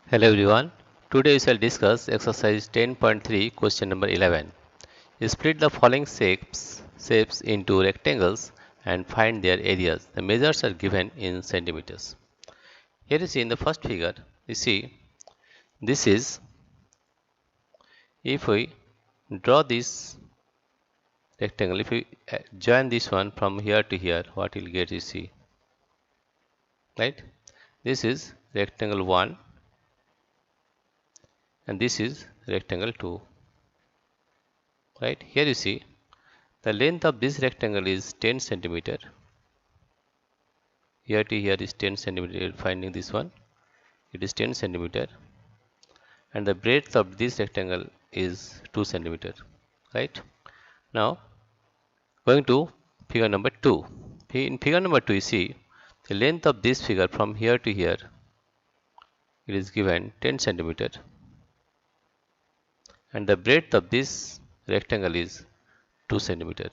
Hello everyone. Today we shall discuss exercise 10.3 question number 11. Split the following shapes into rectangles and find their areas. The measures are given in centimeters. Here you see in the first figure, you see this is, if we draw this rectangle, if we join this one from here to here, what you'll get you see, right? This is rectangle 1 and this is rectangle 2, right? Here you see the length of this rectangle is 10 centimeter. Here to here is 10 centimeter. Finding this one, it is 10 centimeter, and the breadth of this rectangle is 2 centimeter. Right now, going to figure number 2. In figure number 2, you see the length of this figure from here to here. It is given 10 centimeter, and the breadth of this rectangle is 2 centimeter.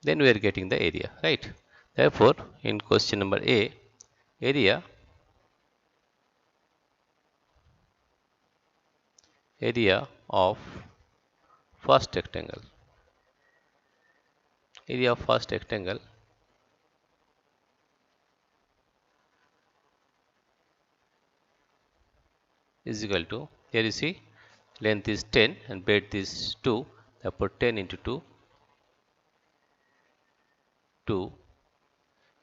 Then we are getting the area, right? Therefore, in question number A, area of first rectangle is equal to, here you see length is 10 and breadth is 2, therefore 10 into 2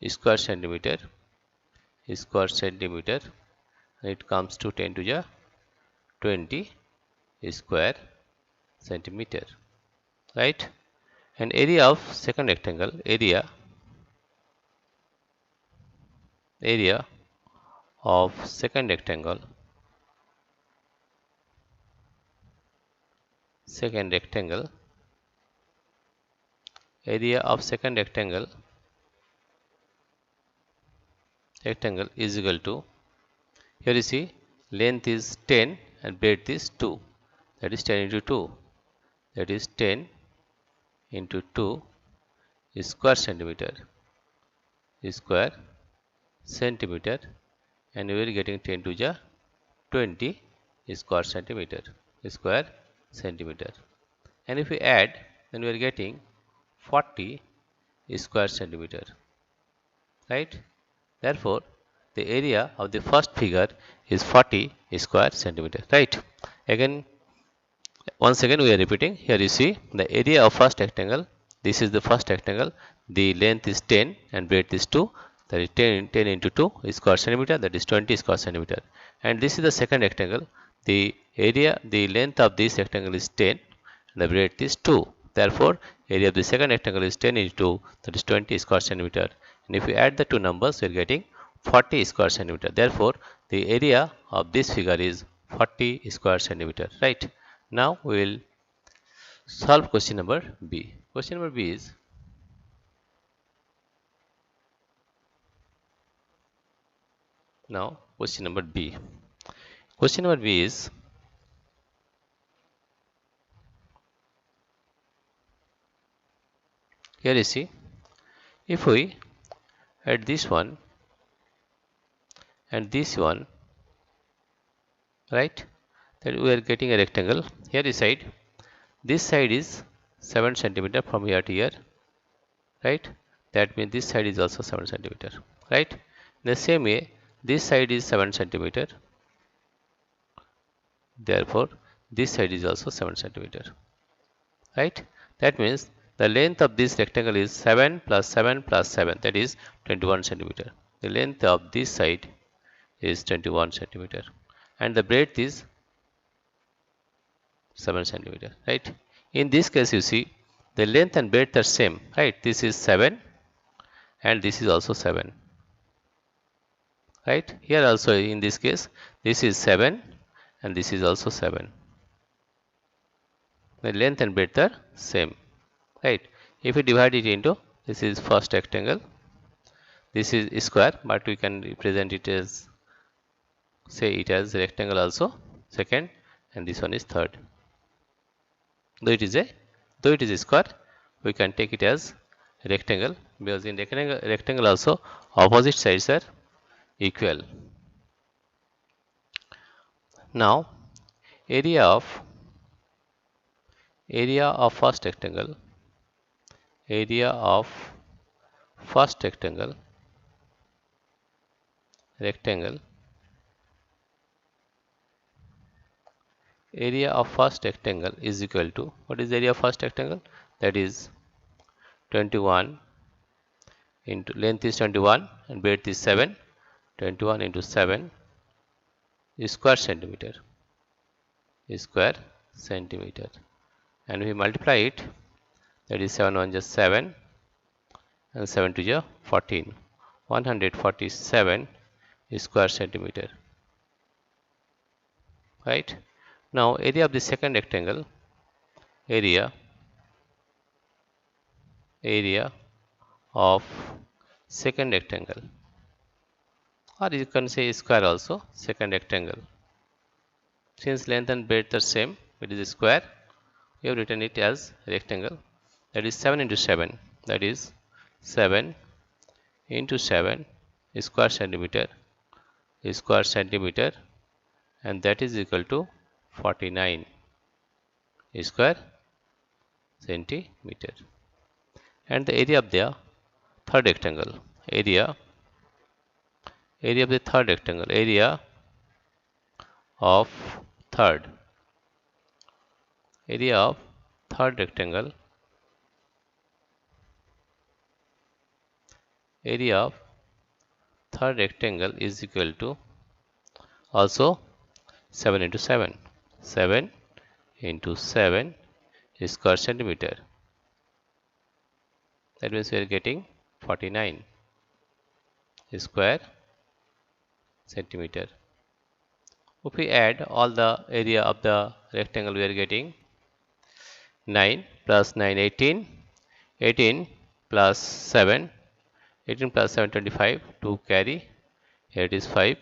square centimeter, and it comes to 10 to the 20 square centimeter, right? And area of second rectangle, area of second rectangle area of second rectangle is equal to, here you see length is 10 and breadth is 2, that is 10 into 2, that is 10 into 2 square centimeter, and we are getting 10 to the 20 square centimeter. And if we add, then we are getting 40 square centimeter, right? Therefore, the area of the first figure is 40 square centimeter, right? Once again we are repeating. Here you see the area of first rectangle. This is the first rectangle. The length is 10 and breadth is 2. That is 10 into 2 square centimeter. That is 20 square centimeter. And this is the second rectangle. The length of this rectangle is 10 and the breadth is 2. Therefore, area of the second rectangle is 10 into 2. That is 20 square centimeter. And if we add the two numbers, we are getting 40 square centimeter. Therefore, the area of this figure is 40 square centimeter, right? Now we will solve question number B. Question number B is, now question number B. Question number B is, here you see, if we add this one and this one, right, then we are getting a rectangle. Here is side, this side is 7 centimeter from here to here, right? That means this side is also 7 centimeter, right? In the same way, this side is 7 centimeter. Therefore, this side is also 7 centimeter, right? That means the length of this rectangle is 7 plus 7 plus 7, that is 21 centimeter. The length of this side is 21 centimeter and the breadth is 7 centimeter, right? In this case, you see the length and breadth are same, right? This is 7 and this is also 7, right? Here also in this case, this is 7 and this is also 7. The length and breadth are same, right? If we divide it into, this is first rectangle, this is square, but we can represent it as, say it as rectangle also, second, and this one is third. Though it is a square, we can take it as rectangle, because in rectangle also opposite sides are equal. Now area of first rectangle, area of first rectangle, area of first rectangle is equal to, what is the area of first rectangle? That is 21 into, length is 21 and breadth is 7, 21 into 7 square centimeter, and we multiply it, that is 7 1 just 7 and 7 2 just 14, 147 square centimeter, right? Now area of the second rectangle, area of second rectangle, or you can say square also, second rectangle. Since length and breadth are same, it is a square, we have written it as rectangle, that is 7 into 7, that is 7 into 7 square centimeter, and that is equal to 49 square centimeter. And the area of the third rectangle, area of the third rectangle, area of third rectangle, area of third rectangle is equal to also 7 into 7, 7 into 7 square centimeter, that means we are getting 49 square centimeter. If we add all the area of the rectangle, we are getting 9 plus 9 18, 18 plus 7, 18 plus 7 25, 2 carry, here it is 5,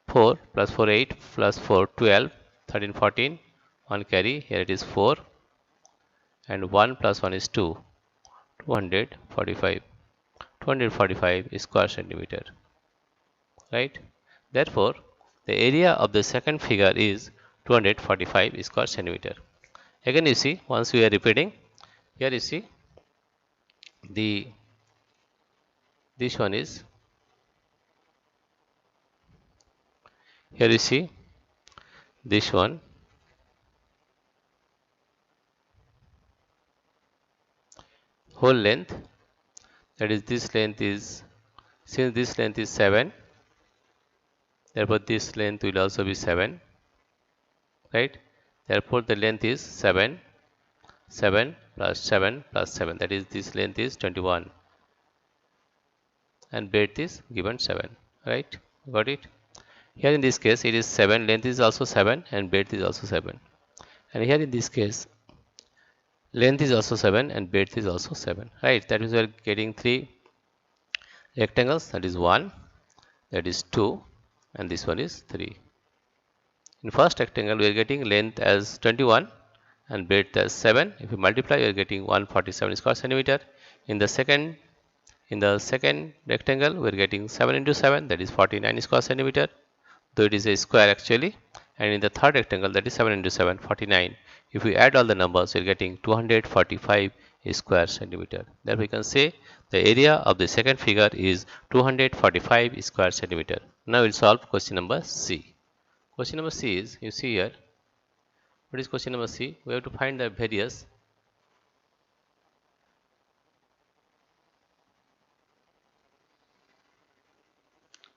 4 plus 4 8 plus 4 12, 13 14, 1 carry, here it is 4, and 1 plus 1 is 2, 245 square centimeter, right? Therefore the area of the second figure is 245 square centimeter. Again you see, once we are repeating, here you see this one is, here you see this one, whole length, that is this length is, since this length is 7, therefore this length will also be 7, right? Therefore the length is 7, 7 plus 7 plus 7, that is this length is 21, and breadth is given 7, right? Got it? Here in this case it is 7, length is also 7 and breadth is also 7, and here in this case length is also 7 and breadth is also 7, right? That means we are getting 3 rectangles, that is 1, that is 2, and this one is 3. In first rectangle we are getting length as 21 and breadth as 7. If you multiply, you are getting 147 square centimeter. In the second rectangle we are getting 7 into 7, that is 49 square centimeter, though it is a square actually. And in the third rectangle, that is 7 into 7, 49. If we add all the numbers, we are getting 245 square centimeter. Therefore we can say the area of the second figure is 245 square centimeter. Now we will solve question number C. Question number C is, you see here, what is question number C? We have to find the various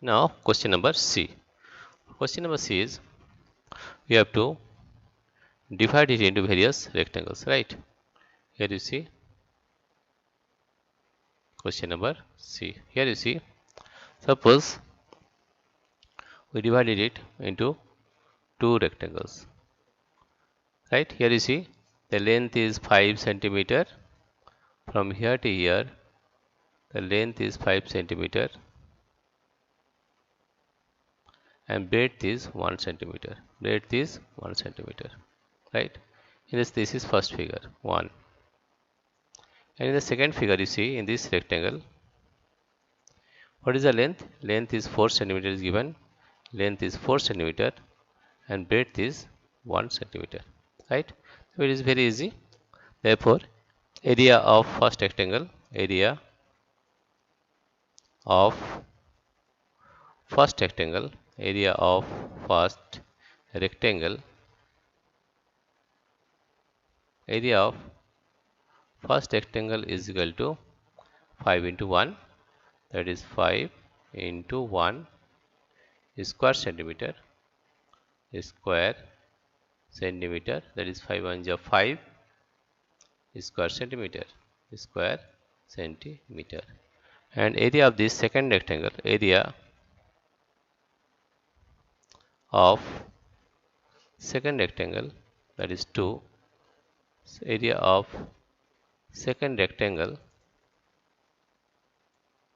Now question number C. Question number C is, we have to divide it into various rectangles, right? Here you see question number C. Here you see, suppose we divided it into 2 rectangles, right? Here you see the length is 5 centimeter, from here to here the length is 5 centimeter and breadth is 1 centimeter, right? In this is first figure 1, and in the second figure you see, in this rectangle, what is the length? Length is 4 centimeter is given, length is 4 centimeter and breadth is 1 centimeter, right? So it is very easy. Therefore, area of first rectangle, area of first rectangle, area of first rectangle, area of first rectangle is equal to 5 into 1, that is 5 into 1 square centimeter, square centimeter, that is 5 1 is 5 square centimeter, square centimeter. And area of this second rectangle, area of second rectangle, that is 2, area of second rectangle,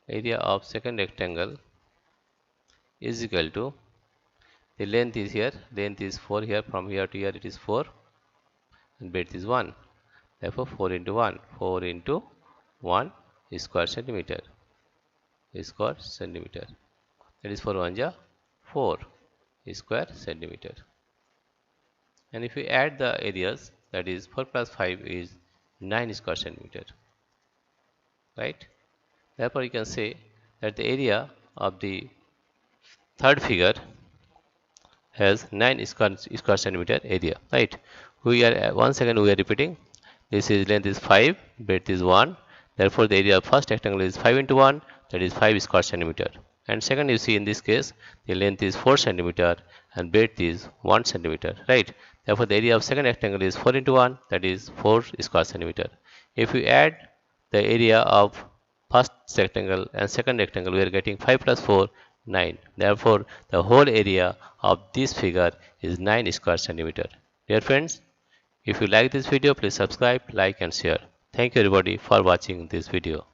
area of second rectangle is equal to, the length is here, length is 4 here, from here to here it is 4 and breadth is 1. Therefore 4 into 1, 4 into 1 square centimeter, square centimeter, that is 4 1 ja 4 square centimeter. And if we add the areas, that is 4 plus 5 is 9 square centimeter, right? Therefore you can say that the area of the third figure has 9 square centimeter area, right? We are once again we are repeating, this is length is 5, breadth is 1, therefore the area of first rectangle is 5 into 1, that is 5 square centimeter. And second, you see in this case the length is 4 centimeter and breadth is 1 centimeter, right? Therefore the area of second rectangle is 4 into 1, that is 4 square centimeter. If we add the area of first rectangle and second rectangle, we are getting 5 plus 4 9. Therefore the whole area of this figure is 9 square centimeter. Dear friends, if you like this video, please subscribe, like and share. Thank you everybody for watching this video.